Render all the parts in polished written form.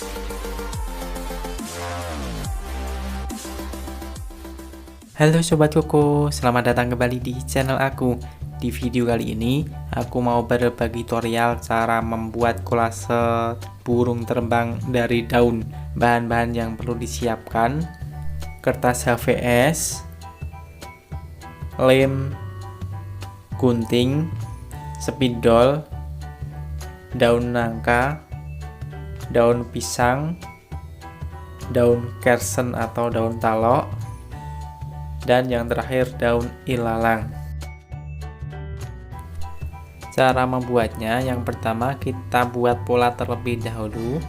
Halo Sobat Koko, selamat datang kembali di channel aku. Di video kali ini, aku mau berbagi tutorial cara membuat kolase burung terbang dari daun. Bahan-bahan yang perlu disiapkan: kertas HVS, lem, gunting, spidol, daun nangka, daun pisang, daun kersen atau daun talok, dan yang terakhir daun ilalang. Cara membuatnya, yang pertama kita buat pola terlebih dahulu.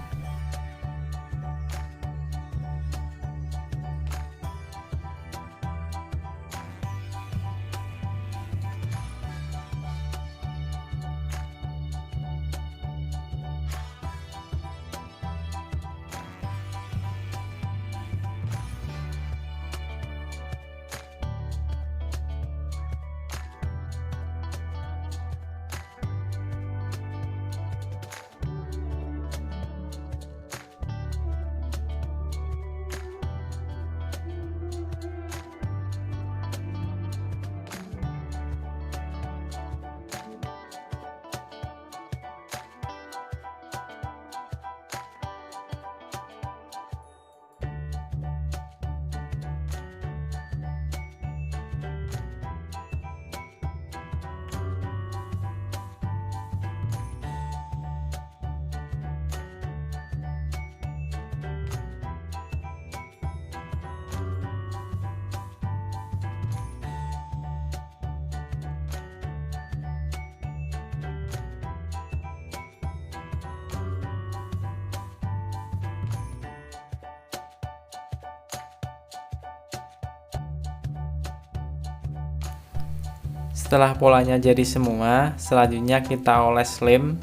Setelah polanya jadi semua, selanjutnya kita oles lem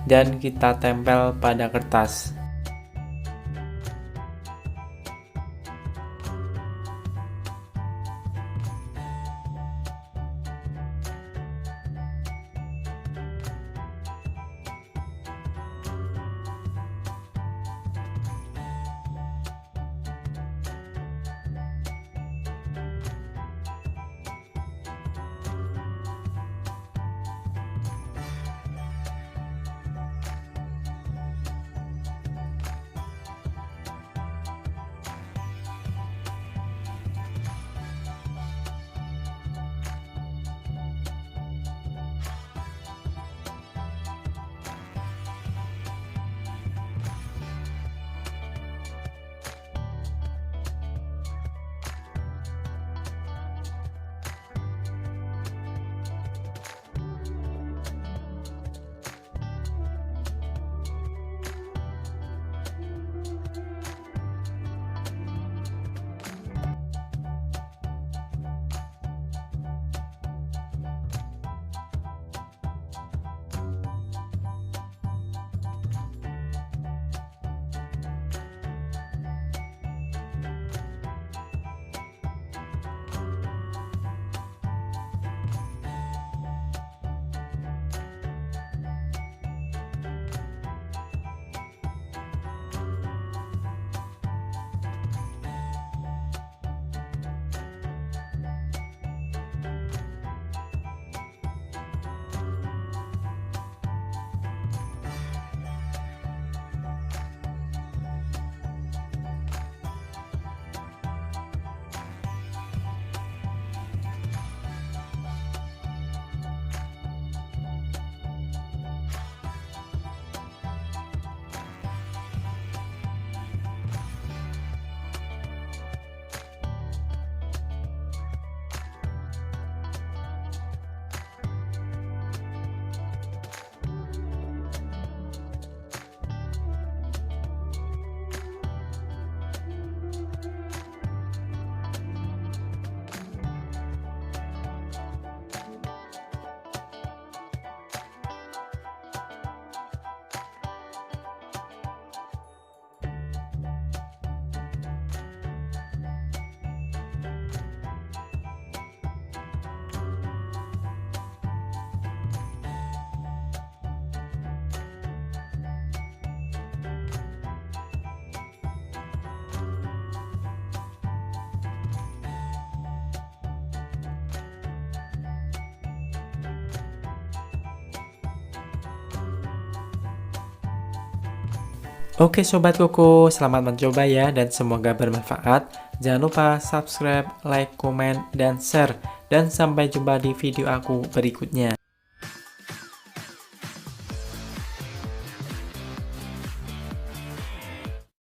dan kita tempel pada kertas. Oke Sobat Koko, selamat mencoba ya dan semoga bermanfaat. Jangan lupa subscribe, like, komen, dan share. Dan sampai jumpa di video aku berikutnya.